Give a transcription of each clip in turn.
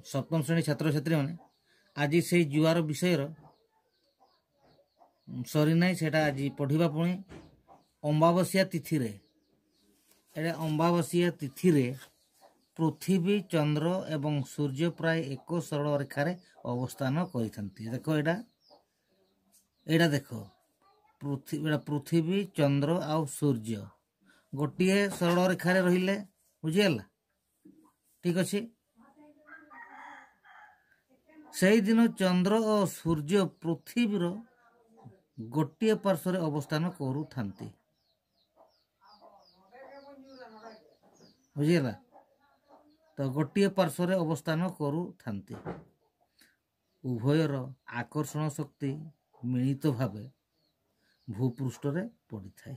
सप्तम श्रेणी छात्र छात्री मैंने आज से जुआर विषय सरी ना से आज पढ़ा पुणी अमावास्या तिथि रे अमावास्या तिथि रे पृथ्वी चंद्र एवं सूर्य प्राय एक सरल रेखार अवस्थान करते। देख एटा देख पृथ्वी चंद्र आउ सूर्य गोटे सरल रेखार रहिले बुझीगला ठीक अच्छे। से दिन चंद्र और सूर्य पृथ्वीर गोटे पार्श्व अवस्थान करूथांती बुझीगला। तो गोटे पार्श्व अवस्थान करूथांती उभयर आकर्षण शक्ति मिलित भाव भूपृष्ठ रे पड़ी थाए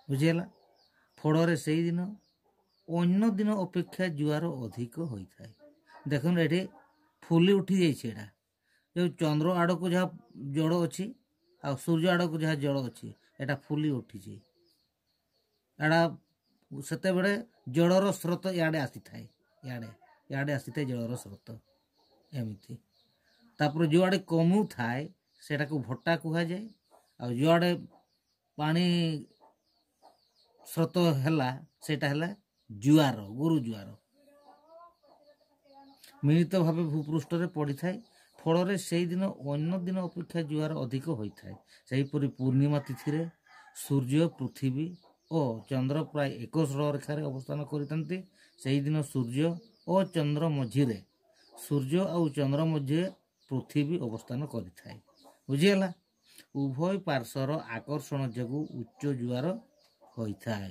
बुझीगला। फल से दिन अन्य दिन अपेक्षा जुआर अधिक होता है। देखो ये फुली उठी जाइए जो चंद्र आड़ को जहाँ जड़ अच्छी आ सूर्य आड़ को जहाँ जड़ अच्छी एटा फुली उठी एटा सेते बेले जड़र स्रोत इे आसी थाए इे आसी थाए जड़र स्रोत एमती तापर जो आड़े कमु थाए सेटा को भट्टा कह जाए आ जो आड़े पानी स्रोत है सेटा है जुआर गुरु जुआर मिलित भाव भूपृष्ठ रे पड़ी थाए। फल से दिन अन्य दिन अपेक्षा जुआर अधिक होता है। सेहीपरि पूर्णिमा तिथि रे सूर्य पृथ्वी और चंद्र प्राय एक सरल रेखार अवस्थान करते। से दिन सूर्य और चंद्र मझिरे सूर्य और चंद्र मझे पृथ्वी अवस्थान करें बुझीगला। उभय पार्श्वर आकर्षण जगू उच्च जुआर होता है।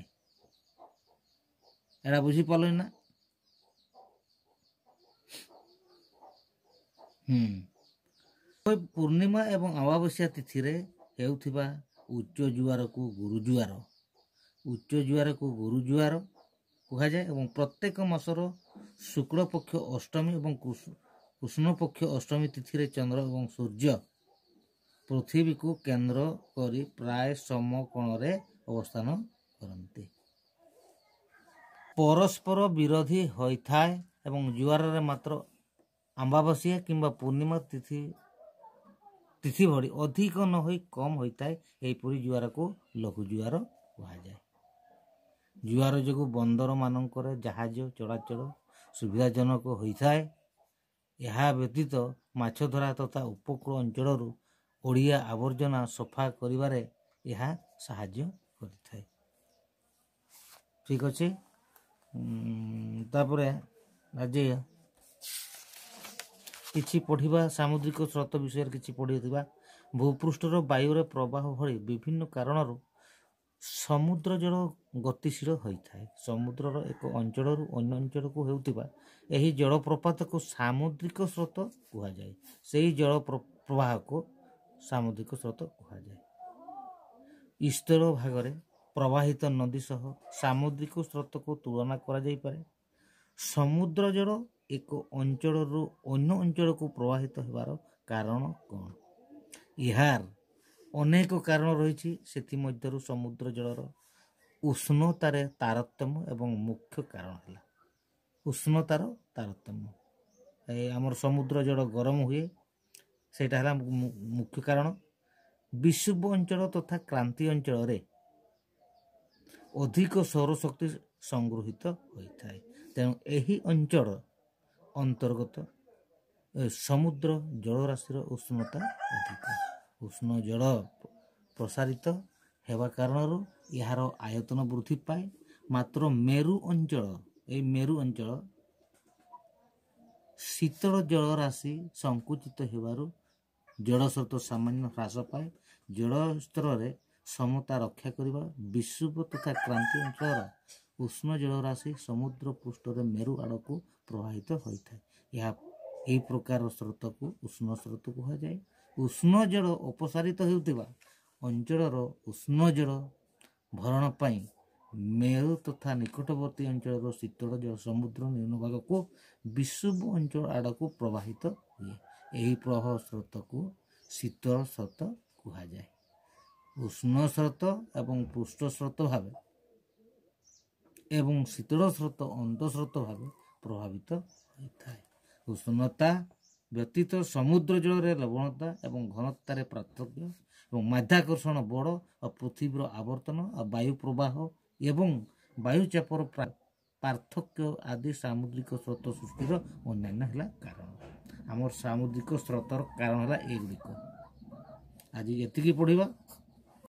एटा बुझीपाल ना पूर्णिमा एवं अमावास्या तिथि रे हेउथिबा उच्च जुआर को गुरु जुआर उच्च जुआर को गुरु जुआर कह जाए। एवं प्रत्येक मासर शुक्ल पक्ष अष्टमी एवं कृष्ण पक्ष अष्टमी तिथि रे चंद्र एवं सूर्य पृथ्वी को केंद्र करी प्राय समकोण रे अवस्थान करते। परस्पर विरोधी होता है एवं जुआर रे मात्र अमावास्या किंबा पूर्णिमा तिथि भरी अधिक न होई कम होता है। यहीपरि जुआर को लघु जुआर कह जाए। जुआर जो बंदर मानकर जहाज चलाचल सुविधाजनक होता है। यह व्यतीत माछ धरा तथा उपकूल अंचल ओडिया आवर्जना सफा करिबारे यह साहाय्य करिथाए। ठीक अच्छे। तापरे आज किछि पढ़िबा सामुद्रिक स्रोत विषय किछि पढ़िबा भूपृष्ठर वायुर प्रवाह भली विभिन्न कारणरू समुद्र जल गतिशील होता है। समुद्रर एक अंचल अन्य अंचल को हेउतिबा एही जलप्रपात को सामुद्रिक स्रोत कह जाए। से जल प्रवाह को सामुद्रिक स्रोत कह जाए। स्थल भागरे प्रवाहित नदी सह सामुद्रिक स्रोत को तुलना करा जाई पारे। समुद्र जल एक अंचल अन्य अंचल को प्रवाहित होबार कारण कौन? यार अनेक कारण रही। से समुद्र जलर उष्णतार तारतम्य एवं मुख्य कारण है उष्णतार तारतम्य। आमर समुद्र जल गरम हुए सेटा है मुख्य कारण। विषुव अंचल तथा क्रांति अंचल रे अधिक सौरशक्ति संगृहित होता है। तेणु यही अंचल अंतर्गत समुद्र जलराशि उष्णता अधिक। उष्ण जल प्रसारित हेबा कारण यार आयतन वृद्धि पाए। मात्र मेरु अंचल शीतल जलराशि संकुचित हेबारु जलस्रोत सामान्य ह्रास पाए। जल स्तर रे समता रक्षा करिबा विषुव तथा क्रांति अंचल उष्ण जलराशि समुद्र पृष्ठ रे मेरु आड़ को प्रवाहित होता है। यही प्रकार स्रोत को उष्ण स्रोत कह जाए। उष्ण जल अपसारित होता अंचल उष्ण जल भरण पाई मेरु तथा निकटवर्ती अंचल शीतल जल समुद्र निम्न भाग को विषुव अंचल आड़ को प्रवाहित हुए। यही प्रवाह स्रोत को शीतल स्रोत कह जाए। उष्ण स्रोत एवं पृष्ठ स्रोत भाव एवं शीतल स्रोत अंत स्रोत भाव ପ୍ରଭାବିତ ହୋଇଥାଏ। ଉଷ୍ଣତା ବ୍ୟତୀତ ସମୁଦ୍ର ଜଳରେ ଲବଣତା ଏବଂ ଘନତାରେ ପାର୍ଥକ୍ୟ ଏବଂ ମାଧ୍ୟାକର୍ଷଣ ବଳ ଆଉ ପୃଥିବୀର ଆବର୍ତ୍ତନ ଆଉ ବାୟୁ ପ୍ରବାହ ଏବଂ ବାୟୁଚାପର ପାର୍ଥକ୍ୟ ଆଦି ସାମୁଦ୍ରିକ ସ୍ରୋତ ସୃଷ୍ଟିର ଅନ୍ୟାନ୍ୟ ହେଲା କାରଣ। ଆମର ସାମୁଦ୍ରିକ ସ୍ରୋତର କାରଣ ହେଲା ଏଗୁଡ଼ିକ। ଆଜି ଏତିକି ପଢ଼ିବା।